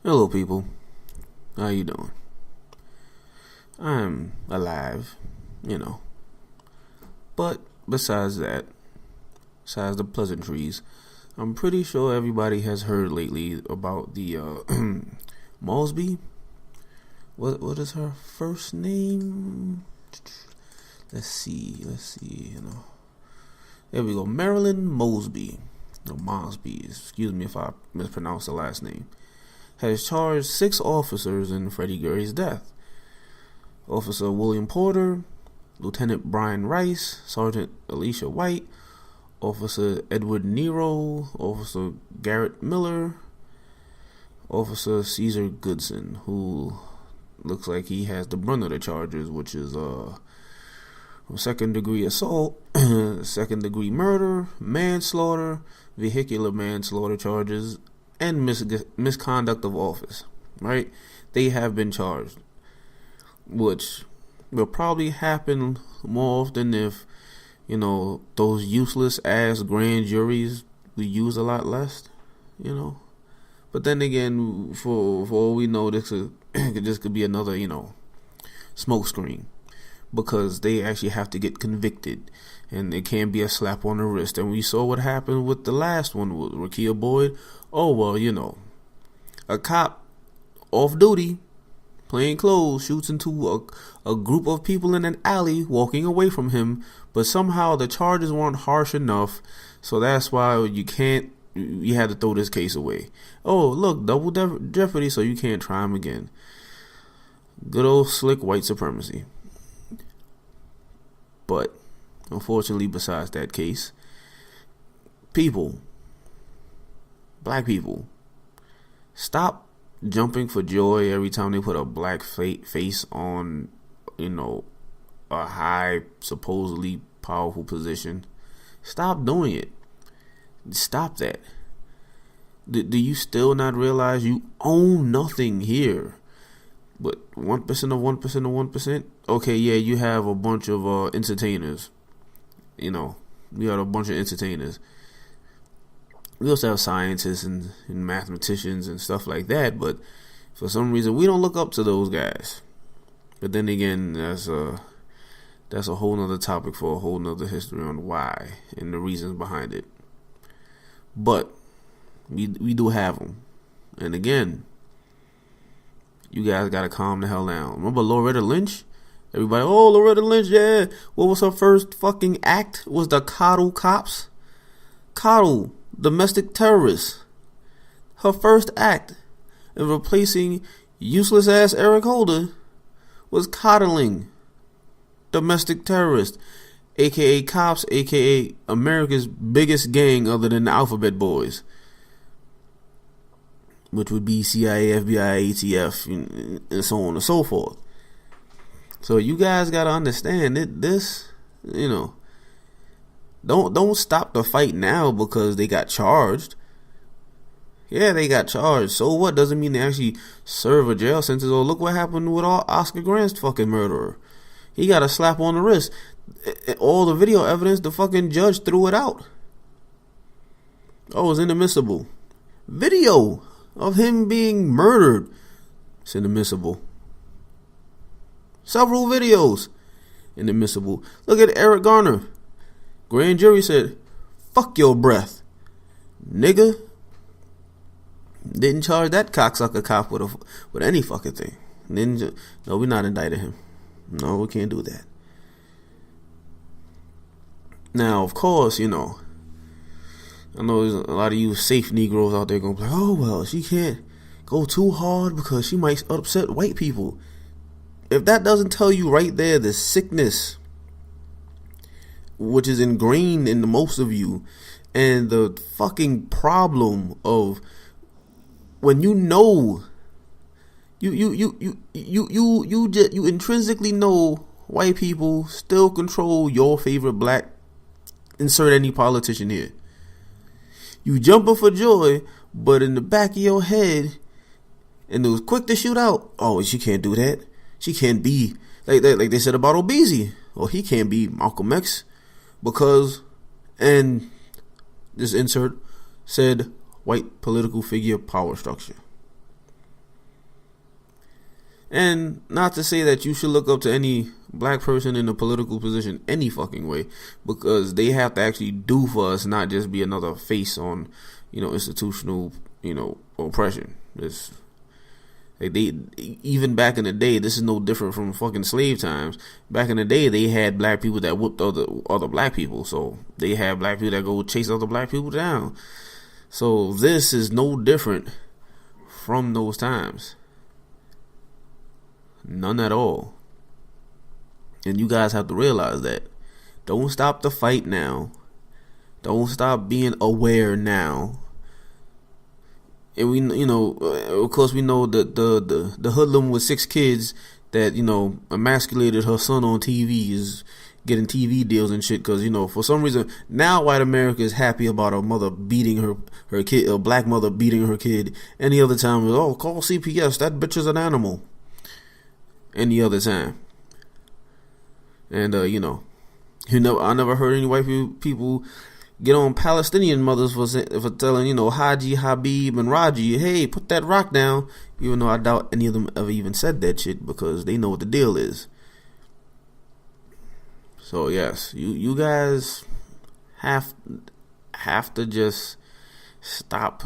Hello people, how you doing? I'm alive, but besides that, besides the pleasantries, I'm pretty sure everybody has heard lately about the Mosby. What is her first name? Let's see, There we go, Marilyn Mosby. No, Mosby, excuse me if I mispronounce the last name. Has charged 6 officers in Freddie Gray's death. Officer William Porter, Lieutenant Brian Rice, Sergeant Alicia White, Officer Edward Nero, Officer Garrett Miller, Officer Caesar Goodson, who looks like he has the brunt of the charges, which is second-degree assault, second-degree murder, manslaughter, vehicular manslaughter charges, and misconduct of office, right? They have been charged, which will probably happen more often if, those useless ass grand juries we use a lot less, But then again, for all we know, this could be another, smoke screen, because they actually have to get convicted, and it can't be a slap on the wrist. And we saw what happened with the last one with Rakia Boyd. Oh, well, a cop off duty, plain clothes, shoots into a group of people in an alley walking away from him, but somehow the charges weren't harsh enough, so that's why you had to throw this case away. Oh, look, double jeopardy, so you can't try him again. Good old slick white supremacy. But unfortunately, besides that case, black people, stop jumping for joy every time they put a black face on, a high, supposedly powerful position. Stop doing it. Stop that. Do you still not realize you own nothing here? But 1% of 1% of 1%? Okay, yeah, you have a bunch of entertainers. We got a bunch of entertainers. We also have scientists and mathematicians and stuff like that, but for some reason we don't look up to those guys. But then again, that's a whole nother topic for a whole nother history on why and the reasons behind it. But we do have them. And again, you guys gotta calm the hell down. Remember Loretta Lynch? Everybody, oh, Loretta Lynch, yeah. What was her first fucking act? Was the coddle cops? Coddle, domestic terrorists. Her first act in replacing useless ass Eric Holder was coddling domestic terrorists, aka cops, aka America's biggest gang other than the Alphabet Boys, which would be CIA, FBI, ATF, and so on and so forth. So you guys gotta understand that this, don't stop the fight now because they got charged. Yeah, they got charged. So what? Doesn't mean they actually serve a jail sentence. Or look what happened with Oscar Grant's fucking murderer. He got a slap on the wrist. All the video evidence, the fucking judge threw it out. Oh, it's inadmissible. Video of him being murdered. It's inadmissible. Several videos. Inadmissible. Look at Eric Garner. Grand jury said, fuck your breath, nigga. Didn't charge that cocksucker cop with any fucking thing. No, we're not indicting him. No, we can't do that. Now, of course, I know there's a lot of you safe Negroes out there going to be like, oh, well, she can't go too hard because she might upset white people. If that doesn't tell you right there the sickness which is ingrained in the most of you, and the fucking problem of when you intrinsically know white people still control your favorite black, insert any politician here. You jumping for joy, but in the back of your head, and it was quick to shoot out. Oh, she can't do that. She can't be like they said about Obese. Well, he can't be Malcolm X because And this insert said white political figure power structure. And not to say that you should look up to any black person in a political position any fucking way, because they have to actually do for us, not just be another face on, institutional, oppression. This, like, they, even back in the day, this is no different from fucking slave times. Back in the day, they had black people that whooped other black people, so they had black people that go chase other black people down. So this is no different from those times. None at all. And you guys have to realize that. Don't stop the fight now. Don't stop being aware now. And we, of course, we know that the hoodlum with 6 kids that, emasculated her son on TV is getting TV deals and shit. Because, for some reason, now white America is happy about a mother beating her kid, a black mother beating her kid. Any other time, call CPS. That bitch is an animal. Any other time. And I never heard any white people get on Palestinian mothers for telling, Haji, Habib, and Raji, hey, put that rock down. Even though I doubt any of them ever even said that shit, because they know what the deal is. So yes, you guys have to just stop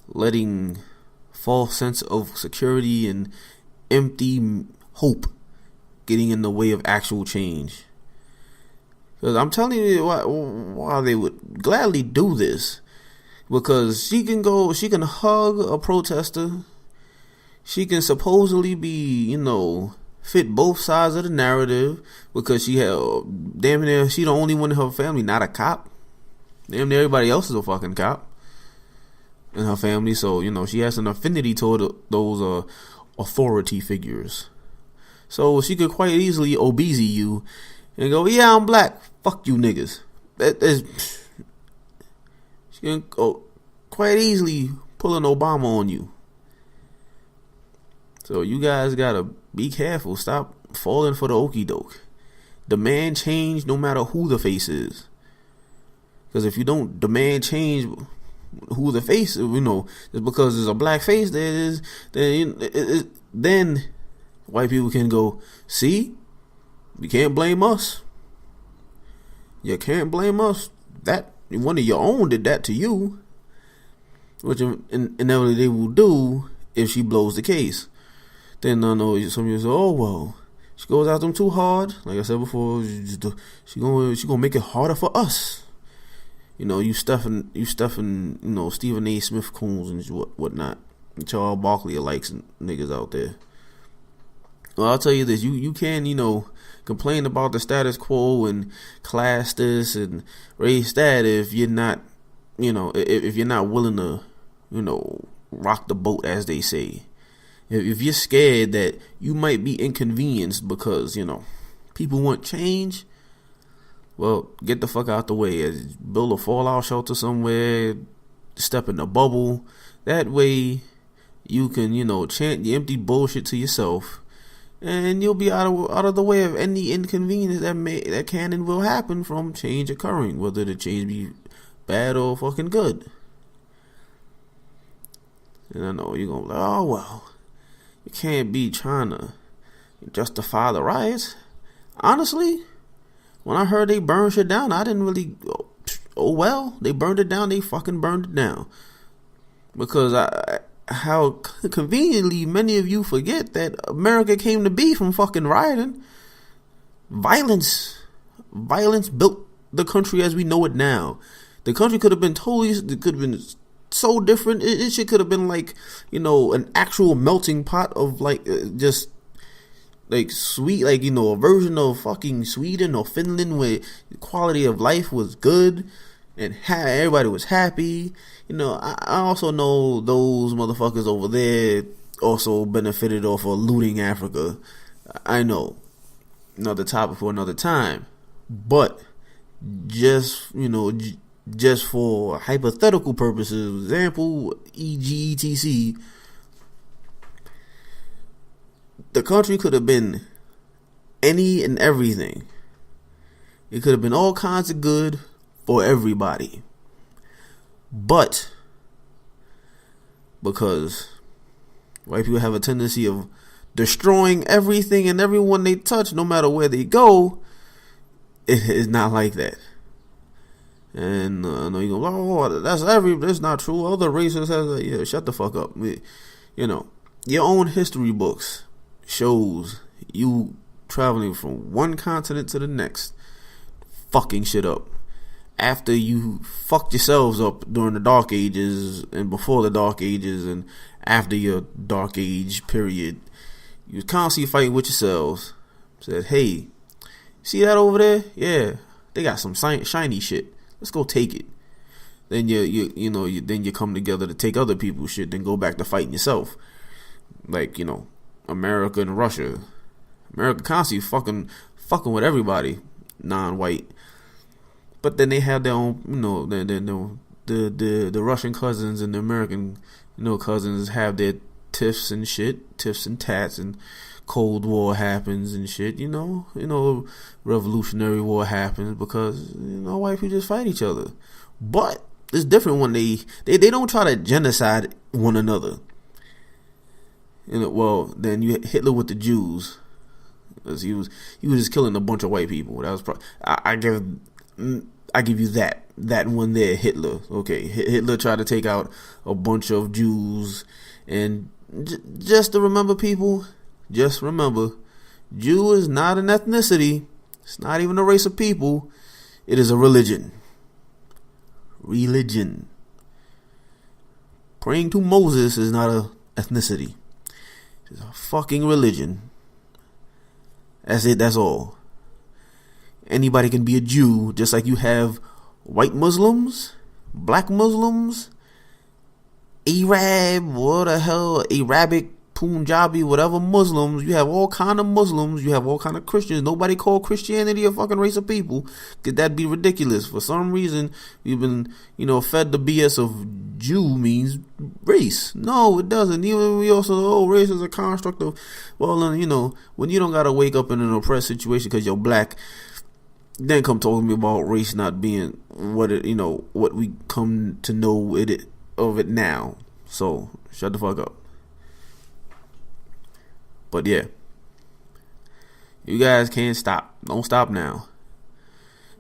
letting false sense of security and empty hope getting in the way of actual change. Because I'm telling you why they would gladly do this. Because she can hug a protester. She can supposedly be, fit both sides of the narrative. Because she the only one in her family not a cop. Damn near everybody else is a fucking cop in her family. So, she has an affinity toward those authority figures. So she could quite easily obese you and go, yeah, I'm black. Fuck you niggas. She can quite easily pull an Obama on you. So you guys gotta be careful. Stop falling for the okie doke. Demand change no matter who the face is. Because if you don't demand change who the face, just because there's a black face there is, then white people can go, see, you can't blame us. You can't blame us. That one of your own did that to you, which inevitably they will do if she blows the case. Then some of you say, oh well, she goes after them too hard. Like I said before, she gonna make it harder for us. You stuffing, Stephen A. Smith Coons and whatnot. Charles Barkley likes niggas out there. Well, I'll tell you this: you can, complain about the status quo and class this and race that if you're not, if you're not willing to, rock the boat, as they say. If you're scared that you might be inconvenienced because people want change, well, get the fuck out the way. Build a fallout shelter somewhere. Step in a bubble. That way, you can chant the empty bullshit to yourself. And you'll be out of the way of any inconvenience that can and will happen from change occurring, whether the change be bad or fucking good. And I know you're gonna be like, oh well, you can't be trying to justify the riots. Honestly, when I heard they burned shit down, I didn't really. Oh well, they burned it down. They fucking burned it down because how conveniently many of you forget that America came to be from fucking rioting. Violence built the country as we know it now. The country could have been so different. It shit could have been like, an actual melting pot of just like sweet, a version of fucking Sweden or Finland where the quality of life was good and everybody was happy. I also know those motherfuckers over there also benefited off of looting Africa. I know. Another topic for another time. But just for hypothetical purposes, example, EGETC, the country could have been any and everything. It could have been all kinds of good, for everybody. But because white people have a tendency of destroying everything and everyone they touch, no matter where they go, it is not like that. And I know you go, oh, that's not true. Other races have that. Yeah, shut the fuck up. You know, your own history books shows you traveling from one continent to the next, fucking shit up. After you fucked yourselves up during the Dark Ages and before the Dark Ages and after your Dark Age period, you was constantly fighting with yourselves. Said, hey, see that over there? Yeah, they got some shiny shit. Let's go take it. Then then you come together to take other people's shit, then go back to fighting yourself. Like, America and Russia. America constantly fucking with everybody, non-white. But then they have their own, the Russian cousins and the American, cousins have their tiffs and shit, tiffs and tats, and Cold War happens and shit, Revolutionary War happens because, white people just fight each other. But it's different when they don't try to genocide one another. Well, then you Hitler with the Jews, because he was just killing a bunch of white people. That was I give you that one there, Hitler. Okay, Hitler tried to take out a bunch of Jews, and just to remember, people, just remember, Jew is not an ethnicity. It's not even a race of people. It is a religion. Religion. Praying to Moses is not a ethnicity. It's a fucking religion. That's it. That's all. Anybody can be a Jew, just like you have white Muslims, black Muslims, Arab, what the hell, Arabic, Punjabi, whatever Muslims. You have all kind of Muslims. You have all kind of Christians. Nobody call Christianity a fucking race of people. Could that be ridiculous? For some reason, we've been, fed the BS of Jew means race. No, it doesn't. Even we also, race is a construct of, well, when you don't gotta wake up in an oppressed situation because you're black, then come talking to me about race not being what what we come to know of it now. So shut the fuck up. But yeah, you guys can't stop. Don't stop now.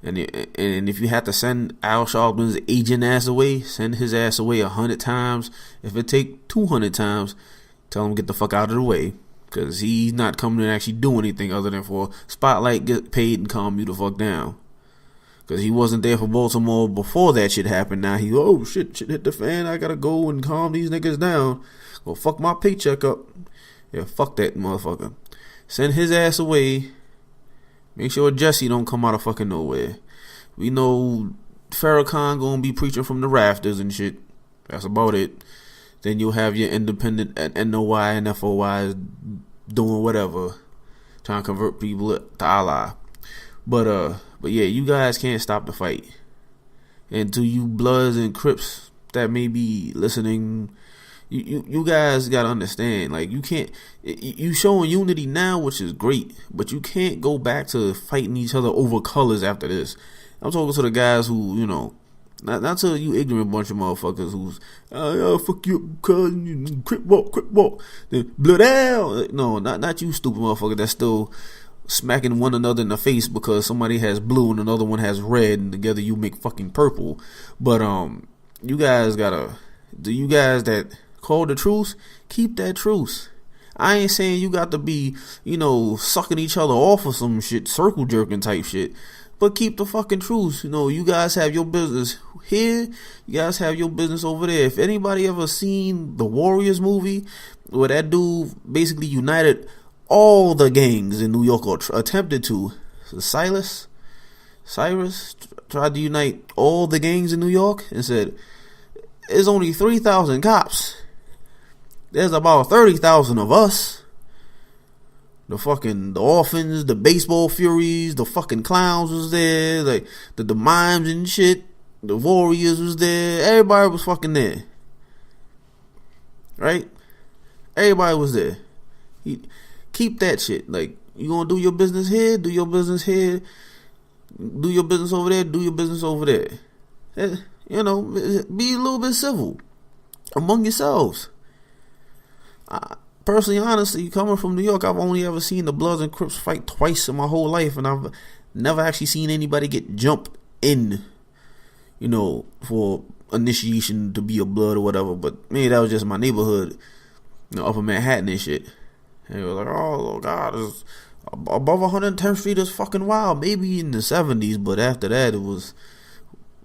And if you have to send Al Sharpton's agent ass away, send his ass away 100 times. If it take 200 times, tell him get the fuck out of the way. Because he's not coming to actually do anything other than for spotlight, get paid, and calm you the fuck down. Because he wasn't there for Baltimore before that shit happened. Now shit hit the fan. I gotta go and calm these niggas down. Well, fuck my paycheck up. Yeah, fuck that motherfucker. Send his ass away. Make sure Jesse don't come out of fucking nowhere. We know Farrakhan gonna be preaching from the rafters and shit. That's about it. Then you'll have your independent NOI and FOIs doing whatever, trying to convert people to Allah. But yeah, you guys can't stop the fight. And to you Bloods and Crips that may be listening, you guys gotta understand, like, you can't, you showing unity now, which is great, but you can't go back to fighting each other over colors after this. I'm talking to the guys who, not to you ignorant bunch of motherfuckers who's, fuck you, cuz, crip walk, then blood out. No, not you stupid motherfucker that's still smacking one another in the face because somebody has blue and another one has red, and together you make fucking purple. But you guys that call the truce, keep that truce. I ain't saying you got to be, sucking each other off or some shit, circle jerking type shit. But keep the fucking truce. You guys have your business here. You guys have your business over there. If anybody ever seen the Warriors movie, where that dude basically united all the gangs in New York, or attempted to. Cyrus tried to unite all the gangs in New York and said, there's only 3,000 cops. There's about 30,000 of us. The orphans, the baseball furies, the fucking clowns was there, like the mimes and shit. The Warriors was there. Everybody was fucking there. Right? Everybody was there. Keep that shit. Like, you gonna do your business here? Do your business here. Do your business over there. Do your business over there. You know, be a little bit civil among yourselves. Personally, honestly, coming from New York, I've only ever seen the Bloods and Crips fight twice in my whole life, and I've never actually seen anybody get jumped in, you know, for initiation to be a Blood or whatever. But maybe that was just my neighborhood, you know, Upper Manhattan and shit. And it was like, oh God, it's above 110th Street is fucking wild. Maybe in the 70s, but after that it was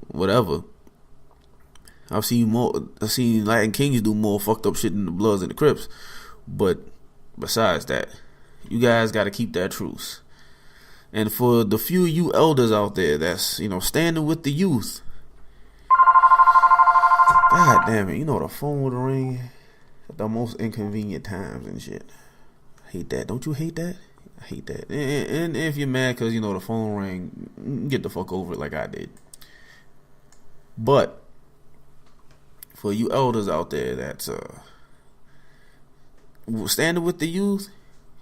whatever. I've seen Latin Kings do more fucked up shit than the Bloods and the Crips. But besides that, you guys got to keep that truce. And for the few of you elders out there that's, you know, standing with the youth, God damn it, you know the phone would ring at the most inconvenient times and shit. I hate that. Don't you hate that? I hate that. And if you're mad because, you know, the phone rang, get the fuck over it like I did. But for you elders out there that's standing with the youth,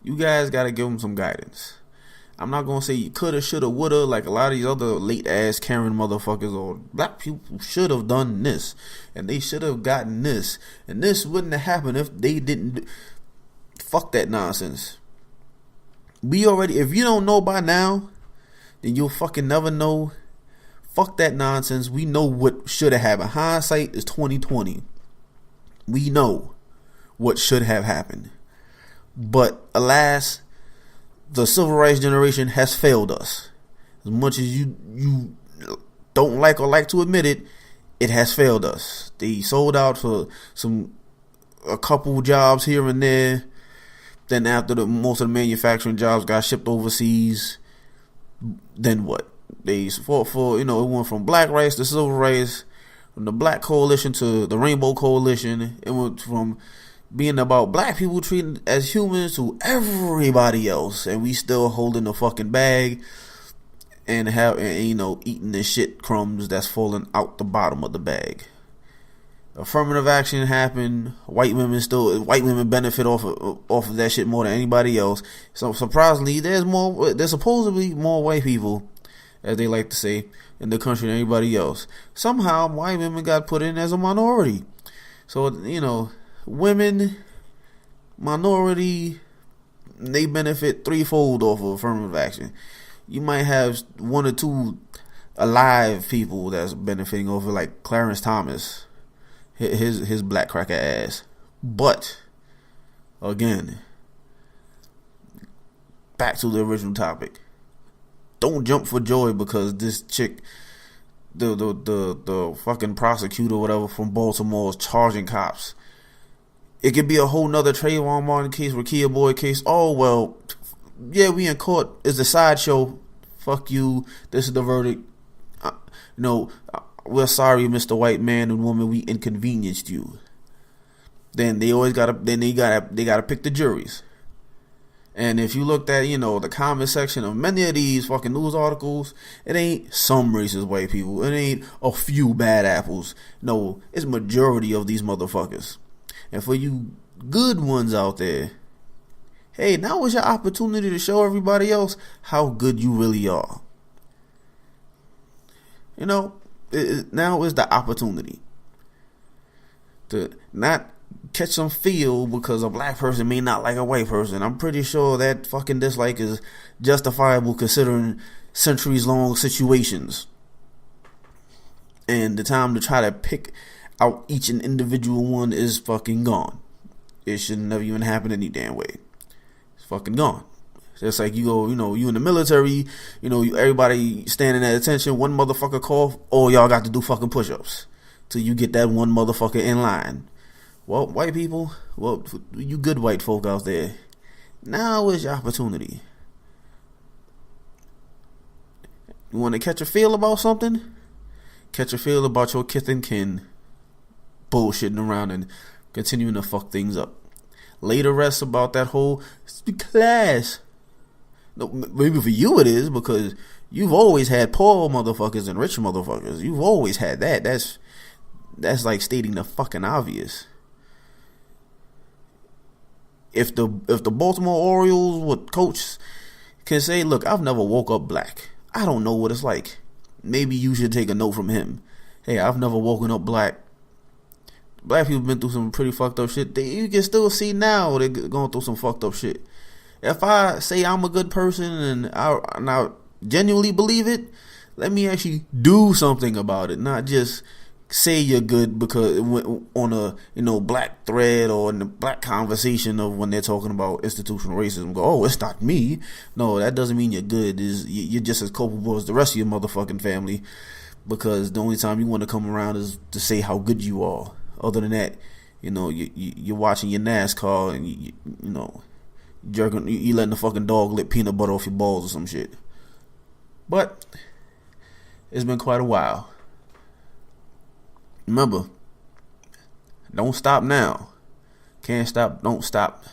you guys got to give them some guidance. I'm not going to say you coulda, shoulda, woulda, like a lot of these other late ass Karen motherfuckers or black people should have done this and they should have gotten this and this wouldn't have happened if they didn't. Fuck that nonsense. If you don't know by now, then you'll fucking never know. Fuck that nonsense. We know what should have happened. Hindsight is 2020. We know what should have happened. But alas, the civil rights generation has failed us. As much as you don't like or like to admit it, it has failed us. They sold out for a couple jobs here and there. Then after most of the manufacturing jobs got shipped overseas, then what? They fought for, you know, it went from black rights to civil rights, from the black coalition to the rainbow coalition. It went from being about black people treated as humans to everybody else, and we still holding the fucking bag and you know, eating the shit crumbs that's falling out the bottom of the bag. Affirmative action happened. White women benefit off of that shit more than anybody else. So surprisingly, there's supposedly more white people, as they like to say, in the country than anybody else. Somehow white women got put in as a minority. So, you know, women, minority, they benefit threefold off of affirmative action. You might have one or two alive people that's benefiting off of, like Clarence Thomas, his black cracker ass. But again, back to the original topic. Don't jump for joy because this chick, the fucking prosecutor or whatever from Baltimore is charging cops. It could be a whole nother Trayvon Martin case, Rakia Boyd case. Oh well, yeah, we in court. It's a sideshow. Fuck you. This is the verdict. We're sorry, Mr. White Man and woman. We inconvenienced you. Then they gotta pick the juries. And if you looked at, you know, the comment section of many of these fucking news articles, it ain't some racist white people. It ain't a few bad apples. No, it's majority of these motherfuckers. And for you good ones out there, hey, now is your opportunity to show everybody else how good you really are. You know, now is the opportunity to not catch some feel because a black person may not like a white person. I'm pretty sure that fucking dislike is justifiable considering centuries-long situations. And the time to try to pick out each and individual one is fucking gone. It should never even happen any damn way. It's fucking gone. Just like you go, you know, you in the military, you know, everybody standing at attention, one motherfucker cough, all y'all got to do fucking push-ups till you get that one motherfucker in line. Well, white people, well, you good white folk out there, now is your opportunity. You want to catch a feel about something? Catch a feel about your kith and kin bullshitting around and continuing to fuck things up. Lay the rest about that whole class. No, maybe for you it is, because you've always had poor motherfuckers and rich motherfuckers. You've always had that. That's like stating the fucking obvious. If the Baltimore Orioles coach can say, look, I've never woke up black. I don't know what it's like. Maybe you should take a note from him. Hey, I've never woken up black. Black people been through some pretty fucked up shit. You can still see now they're going through some fucked up shit. If I say I'm a good person and I genuinely believe it, let me actually do something about it, not just say you're good because on a black thread or in the black conversation of when they're talking about institutional racism. Go, oh, it's not me. No, that doesn't mean you're good. You're just as culpable as the rest of your motherfucking family, because the only time you want to come around is to say how good you are. Other than that, you're watching your NASCAR and you jerking, you letting the fucking dog lick peanut butter off your balls or some shit. But it's been quite a while. Remember, don't stop now. Can't stop, don't stop.